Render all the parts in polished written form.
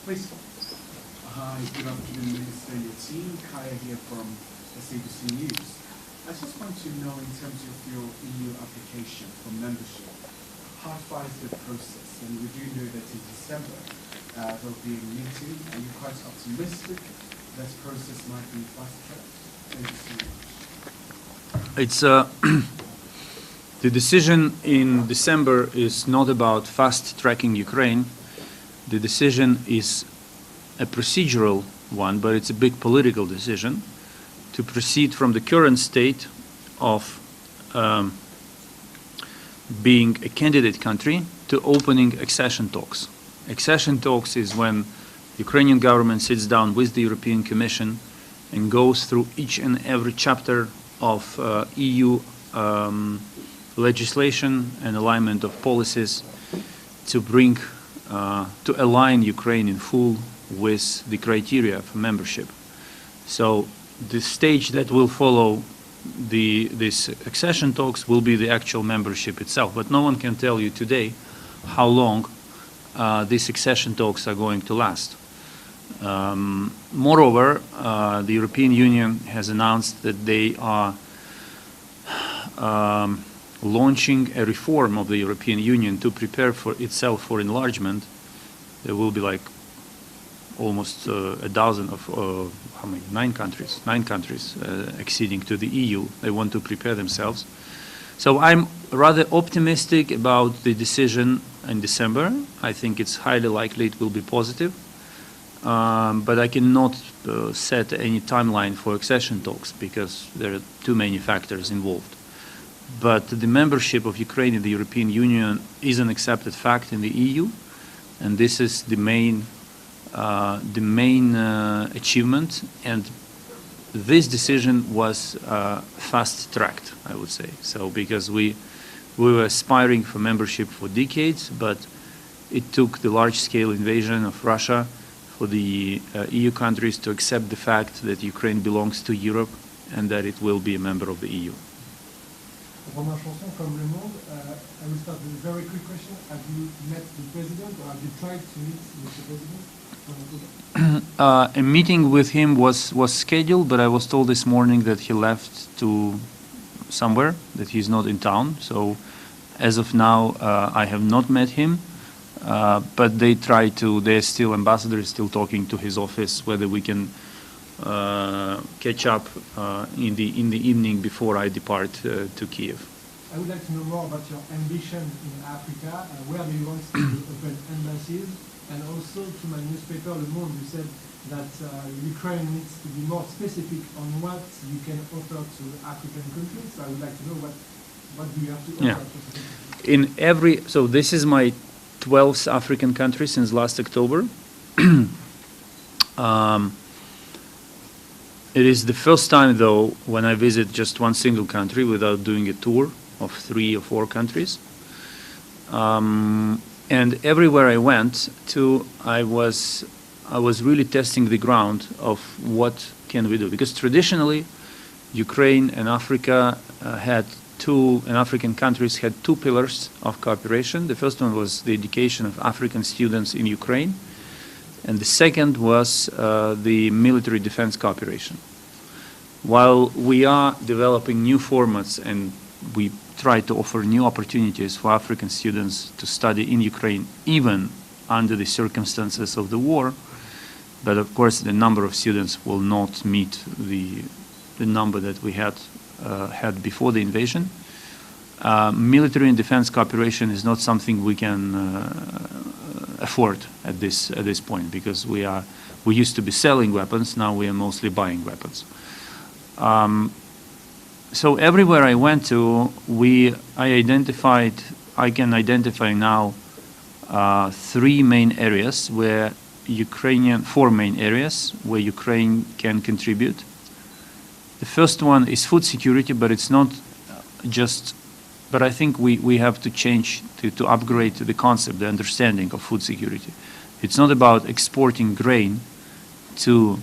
Please. Hi, good afternoon, Minister and your team. Kaya here from SABC News. I just want to know, in terms of your EU application for membership, how far is the process? And we do know that in December there'll be a meeting. Are you quite optimistic that process might be fast-tracked? Thank you so much. It's the decision in December is not about fast-tracking Ukraine. The decision is a procedural one, but it's a big political decision to proceed from the current state of being a candidate country to opening accession talks. Accession talks is when the Ukrainian government sits down with the European Commission and goes through each and every chapter of EU legislation and alignment of policies to bring to align Ukraine in full with the criteria for membership. So the stage that will follow this accession talks will be the actual membership itself. But no one can tell you today how long these accession talks are going to last. Moreover, the European Union has announced that they are launching a reform of the European Union to prepare for itself for enlargement. There will be like almost a dozen of how many? Nine countries acceding to the EU. They want to prepare themselves. So I'm rather optimistic about the decision in December. I think it's highly likely it will be positive. But I cannot set any timeline for accession talks because there are too many factors involved. But the membership of Ukraine in the European Union is an accepted fact in the EU, and this is the main achievement. And this decision was fast-tracked, I would say. So because we were aspiring for membership for decades, but it took the large-scale invasion of Russia for the EU countries to accept the fact that Ukraine belongs to Europe and that it will be a member of the EU. Romain Chanson from Le Monde. I will start with a very quick question. Have you met the president, or have you tried to meet with the president? A meeting with him was scheduled, but I was told this morning that he left to somewhere, that he's not in town. So as of now, I have not met him. But they're still ambassadors, still talking to his office whether we can catch up in the evening before I depart to Kyiv. I would like to know more about your ambition in Africa. Where do you want to open embassies? And also, to my newspaper, Le Monde, you said that Ukraine needs to be more specific on what you can offer to African countries. So I would like to know what do you have to offer. Yeah. So this is my 12th African country since last October. It is the first time, though, when I visit just one single country without doing a tour of 3 or 4 countries. And everywhere I went to, I was really testing the ground of what can we do. Because traditionally, Ukraine and Africa African countries had 2 pillars of cooperation. The first one was the education of African students in Ukraine, and the second was the military defense cooperation. While we are developing new formats and we try to offer new opportunities for African students to study in Ukraine, even under the circumstances of the war, but of course the number of students will not meet the number that we had before the invasion. Military and defense cooperation is not something we can afford at this point, because we used to be selling weapons, now we are mostly buying weapons. So everywhere I went to, I can identify now 4 main areas where Ukraine can contribute. The first one is food security, but it's not just. But I think we have to change to upgrade the concept, the understanding of food security. It's not about exporting grain to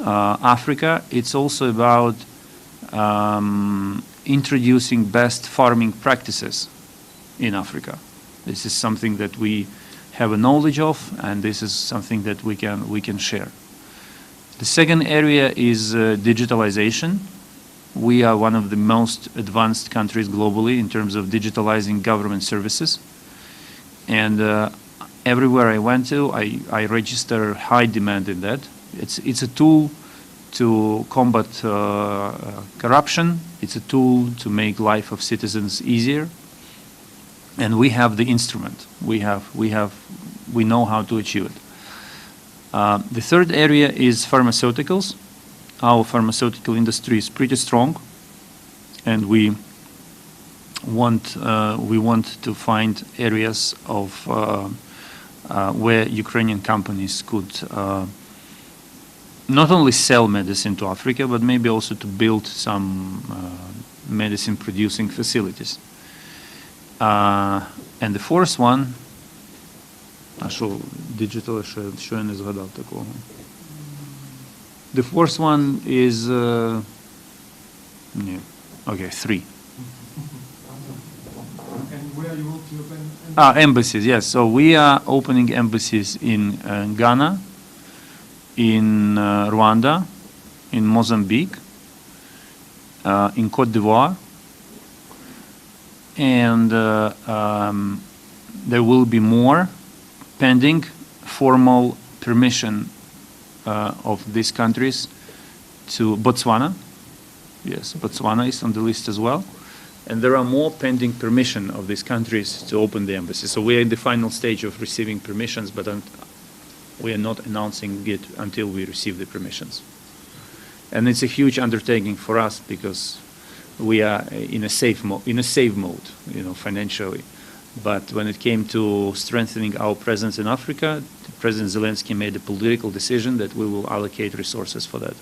Africa. It's also about introducing best farming practices in Africa. This is something that we have a knowledge of, and this is something that we can share. The second area is digitalization. We are one of the most advanced countries globally in terms of digitalizing government services. And everywhere I went to, I register high demand in that. It's a tool to combat corruption. It's a tool to make life of citizens easier. And we have the instrument. We know how to achieve it. The third area is pharmaceuticals. Our pharmaceutical industry is pretty strong, and we want to find areas of where Ukrainian companies could not only sell medicine to Africa, but maybe also to build some medicine producing facilities. And the fourth one, digital, що я не згадав такого. The fourth one is, three. And where you want to open? Embassies, yes. So we are opening embassies in Ghana, in Rwanda, in Mozambique, in Côte d'Ivoire, and there will be more pending formal permission of these countries to Botswana. Yes, Botswana is on the list as well. And there are more pending permission of these countries to open the embassy. So we are in the final stage of receiving permissions, but we are not announcing it until we receive the permissions. And it's a huge undertaking for us because we are in a save mode, financially. But when it came to strengthening our presence in Africa, President Zelensky made a political decision that we will allocate resources for that.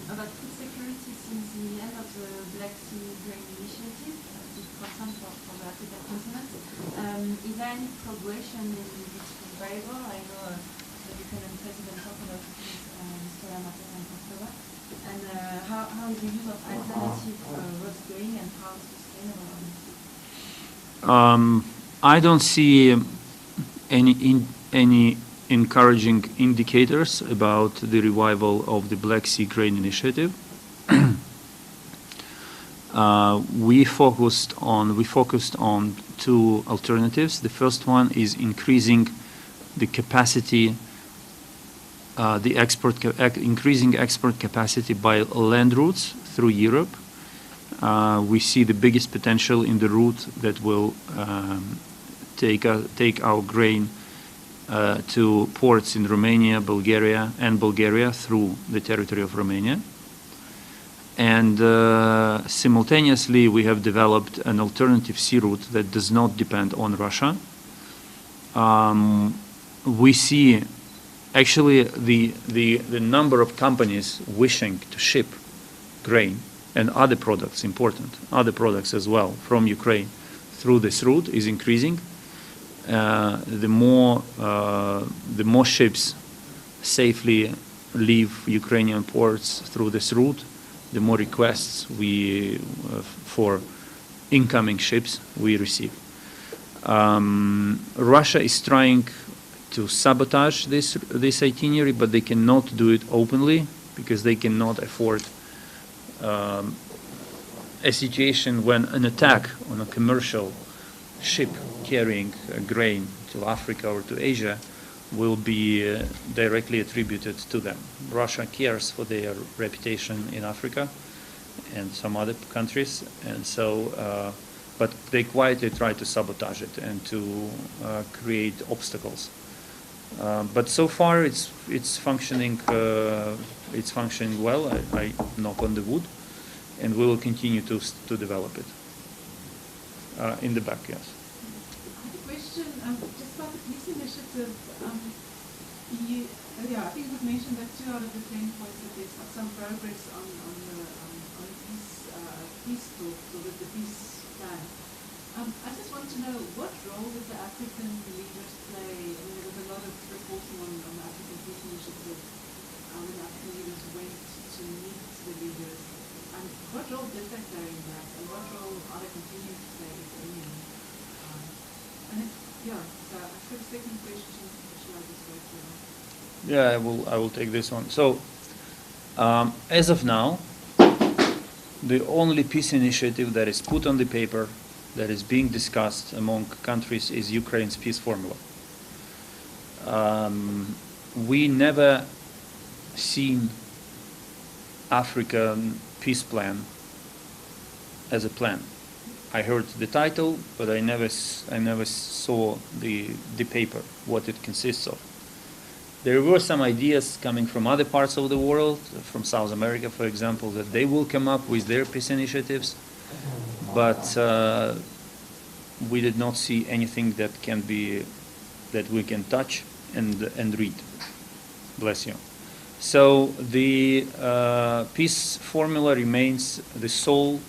About food security, since the end of the Black Sea Grain Initiative, big concern for the African continent, is there any progression in this variable? I know the Ukrainian president talked about this and how is the use of alternative roads going and how sustainable? I don't see any encouraging indicators about the revival of the Black Sea Grain Initiative. We focused on two alternatives. The first one is increasing the capacity, increasing export capacity by land routes through Europe. We see the biggest potential in the route that will take our grain to ports in Romania, Bulgaria through the territory of Romania. And simultaneously, we have developed an alternative sea route that does not depend on Russia. We see actually the number of companies wishing to ship grain and other products, other products as well from Ukraine through this route is increasing. The more ships safely leave Ukrainian ports through this route, the more requests for incoming ships we receive. Russia is trying to sabotage this itinerary, but they cannot do it openly because they cannot afford a situation when an attack on a commercial ship carrying grain to Africa or to Asia will be directly attributed to them. Russia cares for their reputation in Africa and some other countries, and so, but they quietly try to sabotage it and to create obstacles. But so far, it's functioning. It's functioning well. I knock on the wood, and we will continue to develop it. In the back, yes. I have a question just about the peace initiative. I think it was mentioned that 2 out of the 10 points that there's some progress on peace talks or with the peace plan. I just want to know what role will the African leaders play? I mean, there was a lot of reporting on the African peace initiative when African leaders went to meet the leaders. And what role did they play in that? And what role are they continuing to play, if any? So I've got a second question, shall I just go through? Yeah, I will take this one. So, as of now, the only peace initiative that is put on the paper, that is being discussed among countries, is Ukraine's peace formula. We never seen African peace plan as a plan. I heard the title, but I never saw the paper, what it consists of. There were some ideas coming from other parts of the world, from South America, for example, that they will come up with their peace initiatives, but we did not see anything that we can touch and read. Bless you. So the peace formula remains the sole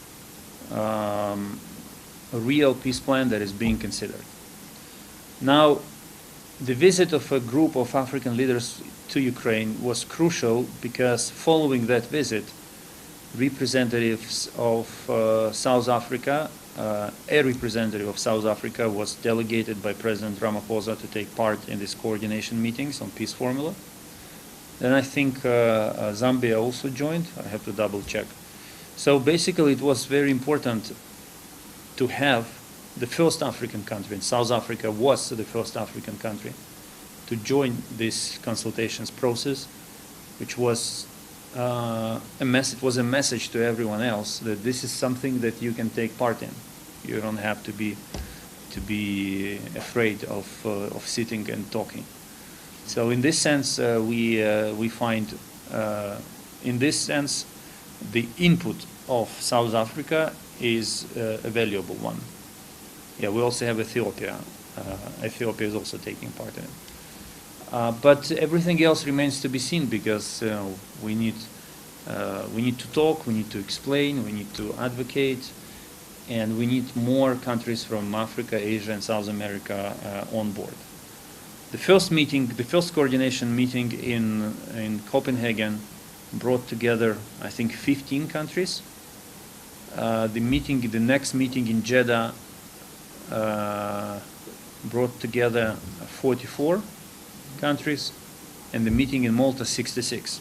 real peace plan that is being considered. Now, the visit of a group of African leaders to Ukraine was crucial because following that visit, representatives of South Africa, a representative of South Africa was delegated by President Ramaphosa to take part in these coordination meetings on peace formula. Then I think Zambia also joined. I have to double check. So basically it was very important to have the first African country, and South Africa was the first African country, to join this consultations process, which was a message to everyone else that this is something that you can take part in. You don't have to be afraid of sitting and talking. So in this sense, we find in this sense the input of South Africa is a valuable one. Yeah, we also have Ethiopia. Ethiopia is also taking part in it. But everything else remains to be seen because we need to talk, we need to explain, we need to advocate, and we need more countries from Africa, Asia, and South America on board. The first coordination meeting in Copenhagen brought together, I think, 15 countries. The next meeting in Jeddah brought together 44 countries, and the meeting in Malta 66.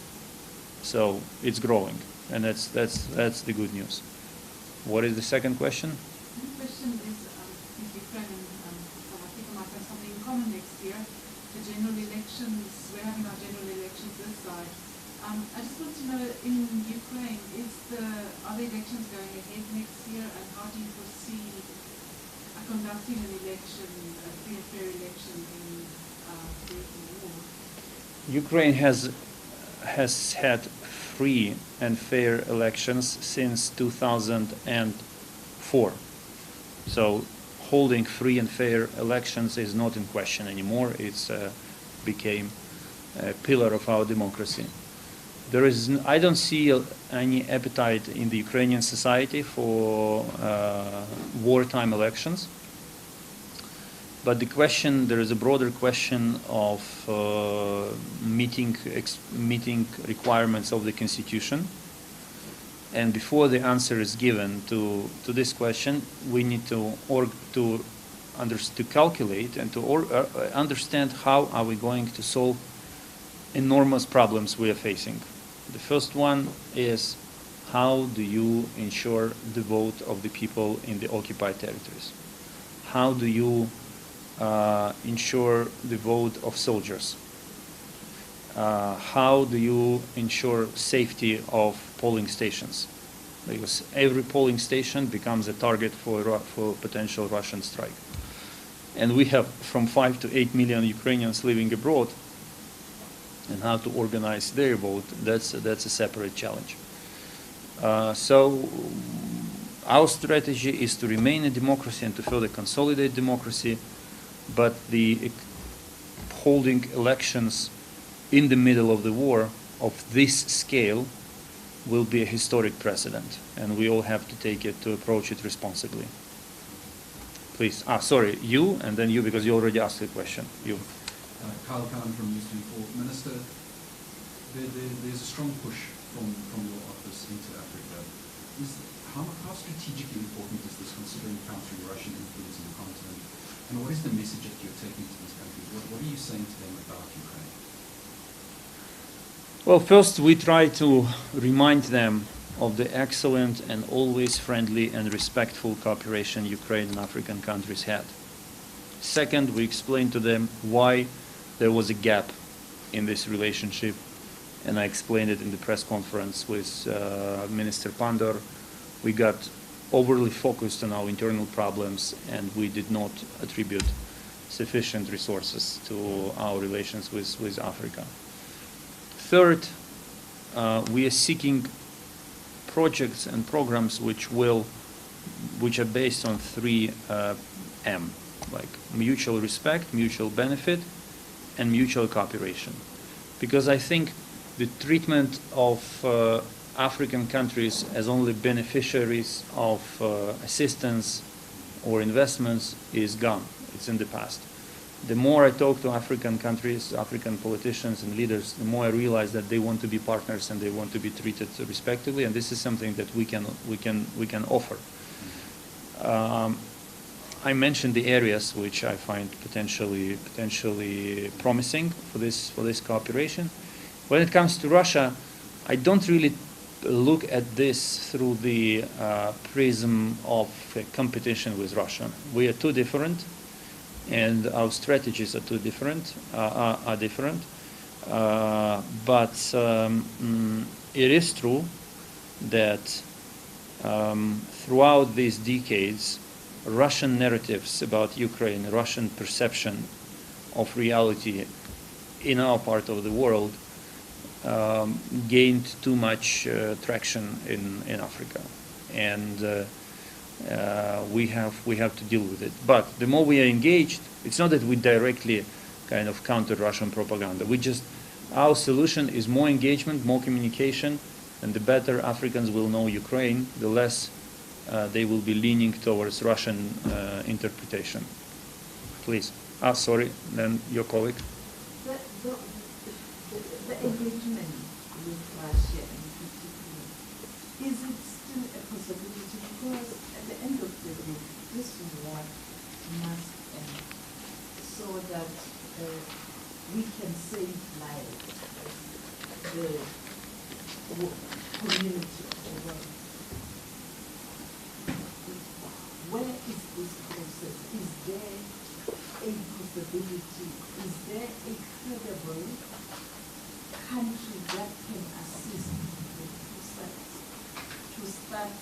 So it's growing, and that's the good news. What is the second question? The question is, if Ukraine and South Africa might have something in common next year, the general elections, we're having our general elections this side. I just want to know, in Ukraine, are the elections going ahead next year, and how do you foresee conducting an election, a free and fair election in the war? Ukraine has had free and fair elections since 2004. So holding free and fair elections is not in question anymore. It's became a pillar of our democracy. I don't see any appetite in the Ukrainian society for wartime elections. But there is a broader question of meeting requirements of the Constitution. And before the answer is given to this question, we need to calculate and to understand how are we going to solve enormous problems we are facing. The first one is, how do you ensure the vote of the people in the occupied territories? How do you ensure the vote of soldiers? How do you ensure safety of polling stations? Because every polling station becomes a target for potential Russian strike. And we have from 5 to 8 million Ukrainians living abroad, and how to organize their vote, that's a separate challenge. So our strategy is to remain a democracy and to further consolidate democracy, but the holding elections in the middle of the war of this scale will be a historic precedent, and we all have to take it to approach it responsibly. Please. Sorry, you, and then you, because you already asked the question. You. Carl Khan from News 24. Minister, there's a strong push from your office into Africa How strategically important is this considering countering Russian influence on the continent? And what is the message that you're taking to these countries? What are you saying to them about Ukraine? Well, first we try to remind them of the excellent and always friendly and respectful cooperation Ukraine and African countries had. Second, we explain to them why there was a gap in this relationship, and I explained it in the press conference with Minister Pandor. We got overly focused on our internal problems, and we did not attribute sufficient resources to our relations with Africa. Third, we are seeking projects and programs which are based on three M, like mutual respect, mutual benefit, and mutual cooperation. Because I think the treatment of African countries as only beneficiaries of assistance or investments is gone. It's in the past. The more I talk to African countries, African politicians and leaders, the more I realize that they want to be partners and they want to be treated respectively, and this is something that we can offer. I mentioned the areas which I find potentially promising for this cooperation. When it comes to Russia, I don't really look at this through the prism of competition with Russia. We are too different, and our strategies are different. But it is true that throughout these decades, Russian narratives about Ukraine, Russian perception of reality in our part of the world gained too much traction in Africa, and we have to deal with it. But the more we are engaged, it's not that we directly kind of counter Russian propaganda. Our solution is more engagement, more communication, and the better Africans will know Ukraine, the less they will be leaning towards Russian interpretation. Please. Sorry, then your colleague. The engagement with Russia in particular, is it still a possibility? Because at the end of the day, this war must end so that we can save lives, the community of the world. Where is this process? Is there a possibility? Is there a credible country that can assist the two sides to start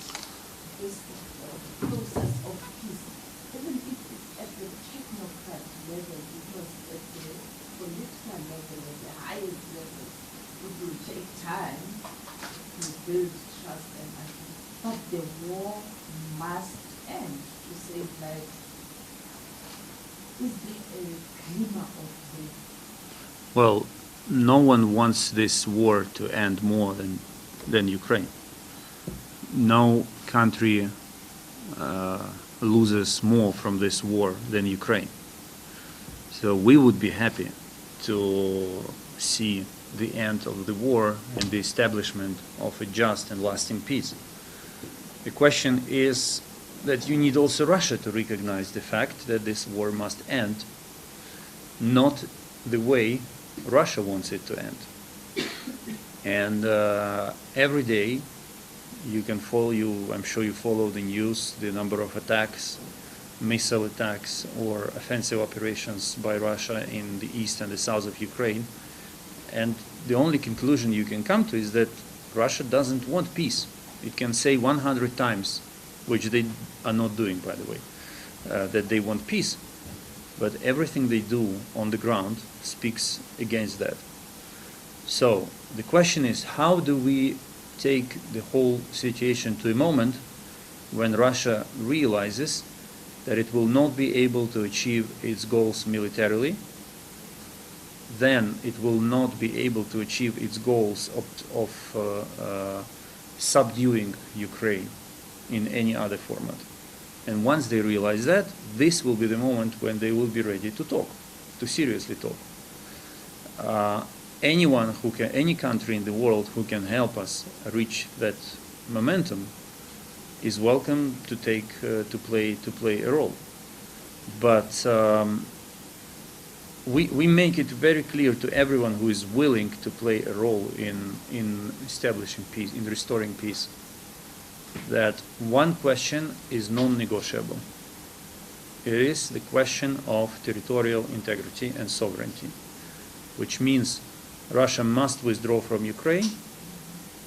this process of peace, even if it's at the technocrat level, because at the political level, at the highest level, it will take time to build trust and agree. But the war must end to save lives. Is there a glimmer of hope? Well, no one wants this war to end more than Ukraine. No country loses more from this war than Ukraine. So we would be happy to see the end of the war and the establishment of a just and lasting peace. The question is that you need also Russia to recognize the fact that this war must end, not the way Russia wants it to end. And every day you can follow, I'm sure you follow the news, the number of attacks, missile attacks or offensive operations by Russia in the east and the south of Ukraine. And the only conclusion you can come to is that Russia doesn't want peace. It can say 100 times, which they are not doing, by the way, that they want peace. But everything they do on the ground speaks against that. So the question is, how do we take the whole situation to a moment when Russia realizes that it will not be able to achieve its goals militarily, then it will not be able to achieve its goals of subduing Ukraine in any other format. And once they realize that, this will be the moment when they will be ready to talk, to seriously talk. Any country in the world who can help us reach that momentum is welcome to play a role. But we make it very clear to everyone who is willing to play a role in establishing peace, in restoring peace, that one question is non-negotiable. It is the question of territorial integrity and sovereignty, which means Russia must withdraw from Ukraine,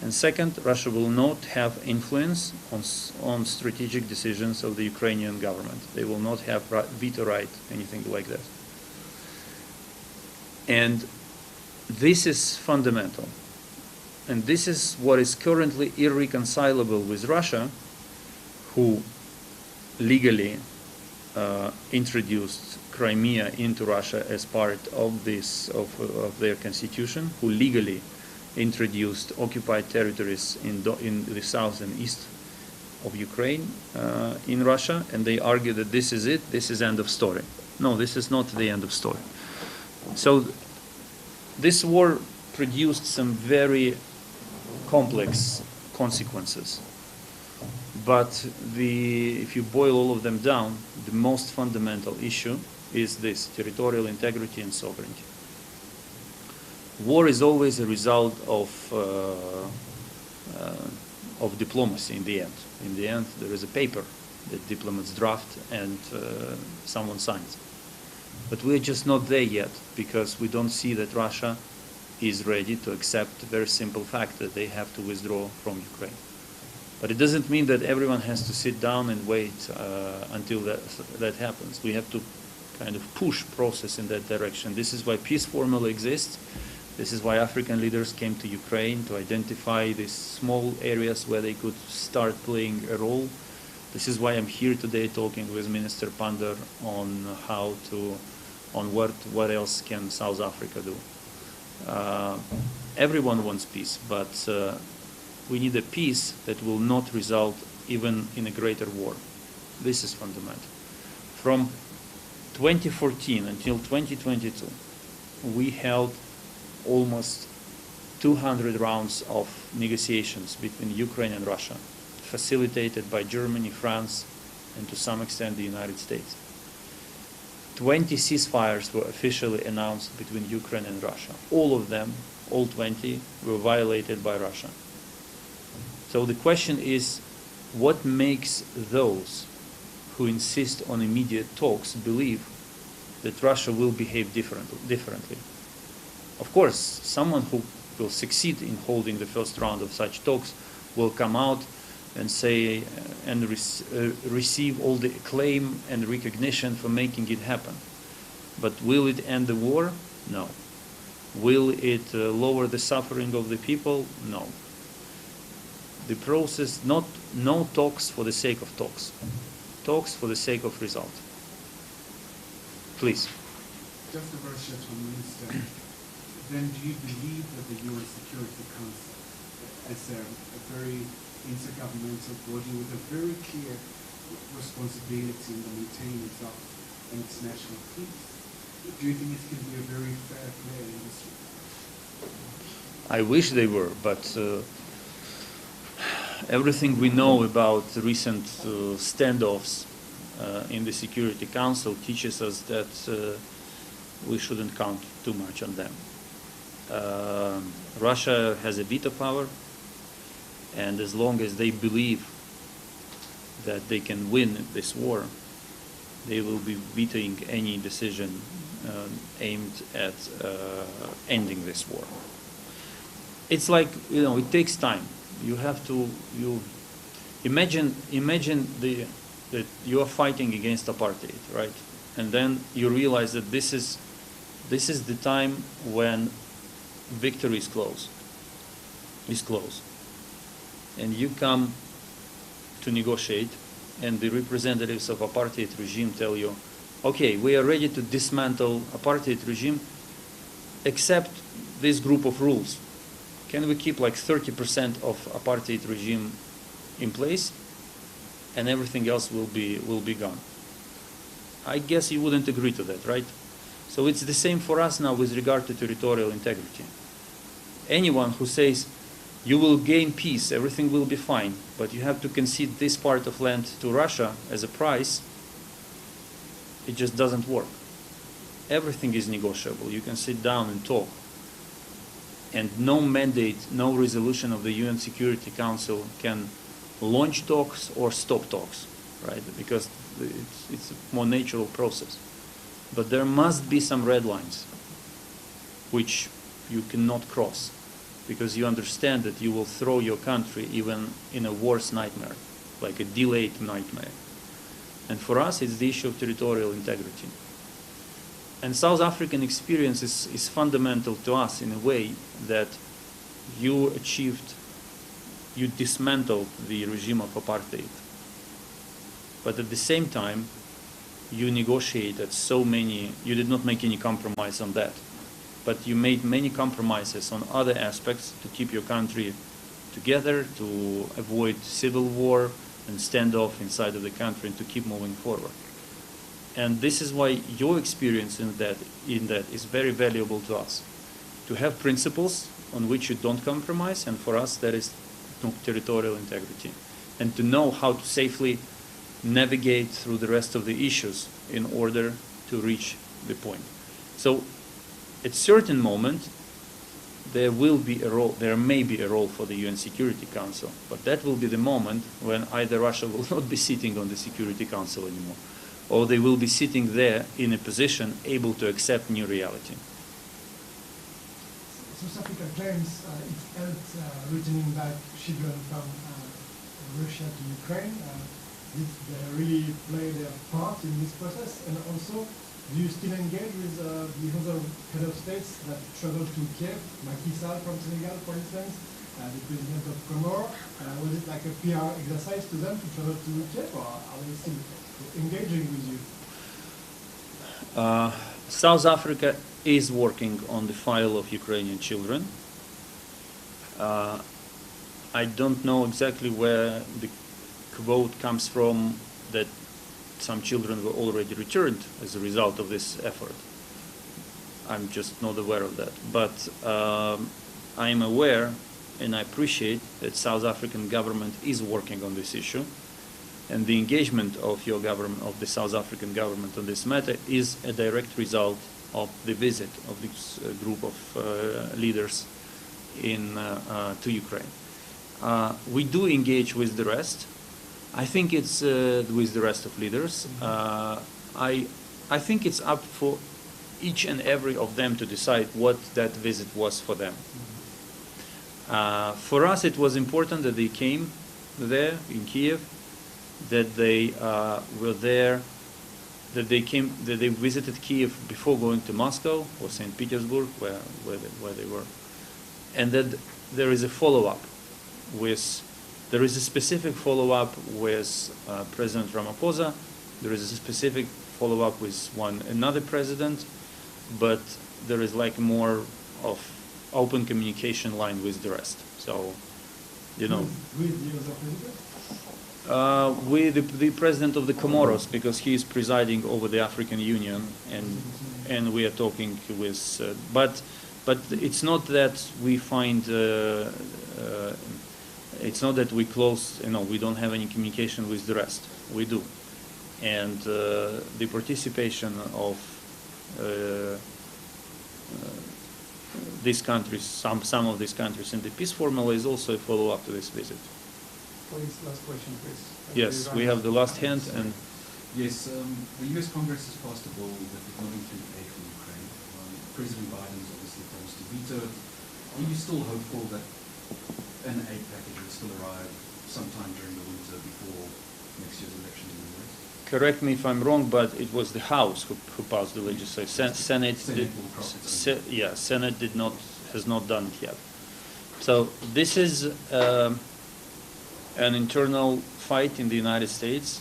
and second, Russia will not have influence on strategic decisions of the Ukrainian government. They will not have veto right, anything like that. And this is fundamental. And this is what is currently irreconcilable with Russia, who legally introduced Crimea into Russia as part of their constitution, who legally introduced occupied territories in the south and east of Ukraine in Russia, and they argue that this is it, this is end of story. No, this is not the end of story. So this war produced some very complex consequences. But if you boil all of them down, the most fundamental issue is this: territorial integrity and sovereignty. War is always a result of diplomacy in the end. In the end, there is a paper that diplomats draft and someone signs. But we're just not there yet, because we don't see that Russia is ready to accept the very simple fact that they have to withdraw from Ukraine. But it doesn't mean that everyone has to sit down and wait until that happens. We have to kind of push process in that direction. This is why peace formula exists. This is why African leaders came to Ukraine, to identify these small areas where they could start playing a role. This is why I'm here today talking with Minister Pandor on what else can South Africa do. Everyone wants peace, but we need a peace that will not result even in a greater war. This is fundamental. From 2014 until 2022, we held almost 200 rounds of negotiations between Ukraine and Russia, facilitated by Germany, France, and to some extent the United States. 20 ceasefires were officially announced between Ukraine and Russia. All of them, all 20, were violated by Russia. So the question is, what makes those who insist on immediate talks believe that Russia will behave differently? Of course, someone who will succeed in holding the first round of such talks will come out and say and receive all the acclaim and recognition for making it happen. But will it end the war? No. Will it lower the suffering of the people? No. The process, no talks for the sake of talks. Talks for the sake of result. Please. Just a very short one, Minister. Then do you believe that the UN Security Council, as a very intergovernmental body with a very clear responsibility in the maintenance of international peace, do you think it can be a very fair player in this regard? I wish they were, but everything we know about recent standoffs in the Security Council teaches us that we shouldn't count too much on them. Russia has a veto power, and as long as they believe that they can win this war, they will be vetoing any decision aimed at ending this war. It's like, it takes time. You have to imagine that you are fighting against apartheid, right? And then you realize that this is the time when victory is close. And you come to negotiate, and the representatives of apartheid regime tell you, okay, we are ready to dismantle apartheid regime, except this group of rules. Can we keep like 30% of apartheid regime in place, and everything else will be gone? I guess you wouldn't agree to that, right? So it's the same for us now with regard to territorial integrity. Anyone who says, you will gain peace, everything will be fine, but you have to concede this part of land to Russia as a price, it just doesn't work. Everything is negotiable. You can sit down and talk. And no mandate, no resolution of the UN Security Council can launch talks or stop talks, right? Because it's a more natural process. But there must be some red lines which you cannot cross, because you understand that you will throw your country even in a worse nightmare, like a delayed nightmare. And for us, it's the issue of territorial integrity. And South African experience is fundamental to us in a way that you dismantled the regime of apartheid. But at the same time, you negotiated you did not make any compromise on that. But you made many compromises on other aspects to keep your country together, to avoid civil war and standoff inside of the country, and to keep moving forward. And this is why your experience in that is very valuable to us. To have principles on which you don't compromise, and for us that is territorial integrity. And to know how to safely navigate through the rest of the issues in order to reach the point. So at certain moment, there may be a role for the UN Security Council, but that will be the moment when either Russia will not be sitting on the Security Council anymore, or they will be sitting there in a position able to accept new reality. South Africa claims it helped returning back children from Russia to Ukraine. Did they really play their part in this process? And also, do you still engage with the other head of states that travel to Kyiv, Macky Sall from Senegal, for instance, the president of Comor? Was it like a PR exercise to them to travel to Kyiv, or are they still engaging with you? South Africa is working on the file of Ukrainian children. I don't know exactly where the quote comes from that some children were already returned as a result of this effort. I'm just not aware of that. But I am aware and I appreciate that South African government is working on this issue. And the engagement of your government, of the South African government on this matter, is a direct result of the visit of this group of leaders to Ukraine. We do engage with the rest. I think it's with the rest of leaders. I think it's up for each and every of them to decide what that visit was for them. For us, it was important that they came there in Kyiv, that they were there, that they visited Kyiv before going to Moscow or St. Petersburg, where they were, and that there is a follow-up with. There is a specific follow-up with President Ramaphosa. There is a specific follow-up with another president, but there is like more of open communication line with the rest. So, you know. With the other president? With the president of the Comoros, because he is presiding over the African Union, and we are talking with. But it's not that we find. It's not that we close. We don't have any communication with the rest. We do, and the participation of these countries, some of these countries in the peace formula, is also a follow-up to this visit. Please, last question, please. Yes, we have the last hand, and yes, the U.S. Congress has passed a bill that did not include aid for Ukraine. President Biden has obviously promised to veto it. Are you still hopeful that an aid package will still arrive sometime during the winter before next year's elections in the U.S.? Correct me if I'm wrong, but it was the House who passed the legislation. Senate has not done it yet. So this is an internal fight in the United States.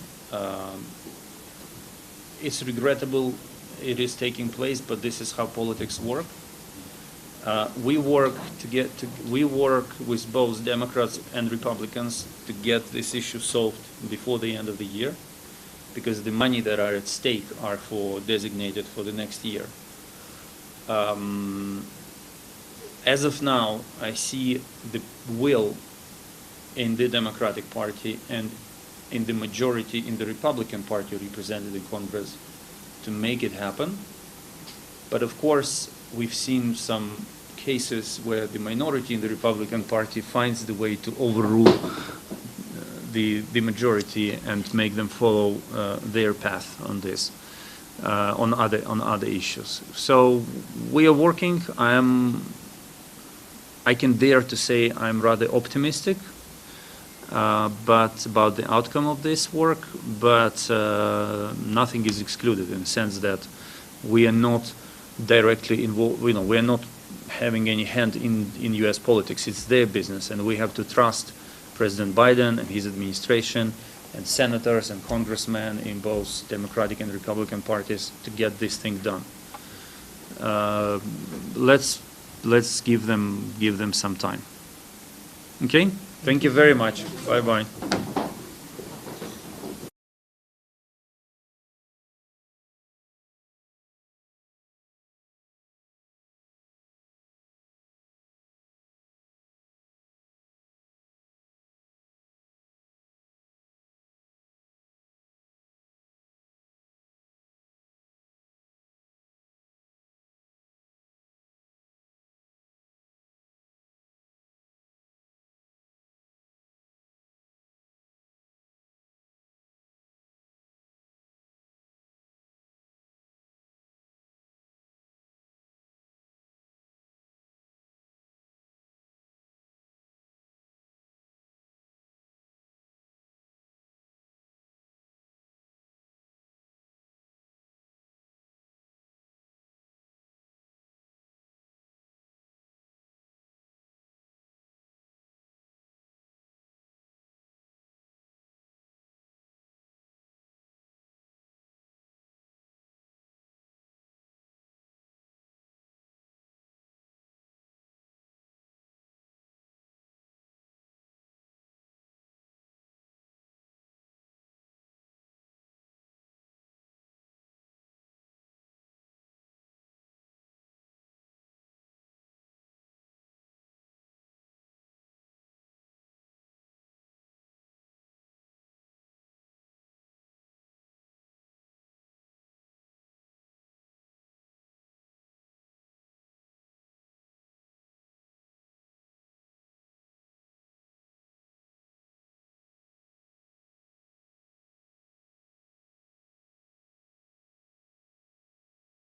It's regrettable it is taking place, but this is how politics work. We work with both Democrats and Republicans to get this issue solved before the end of the year, because the money that are at stake are designated for the next year. as of now, I see the will in the Democratic Party and in the majority in the Republican Party represented in Congress to make it happen. But of course, we've seen some cases where the minority in the Republican Party finds the way to overrule the majority and make them follow their path on this, on other issues. So we are working. I can dare to say I'm rather optimistic, but about the outcome of this work. But nothing is excluded in the sense that we are not directly involved. You know, we are not having any hand in U.S. politics. It's their business, and we have to trust President Biden and his administration and senators and congressmen in both Democratic and Republican parties to get this thing done. Let's give them some time. Okay? Thank you very much. Bye-bye.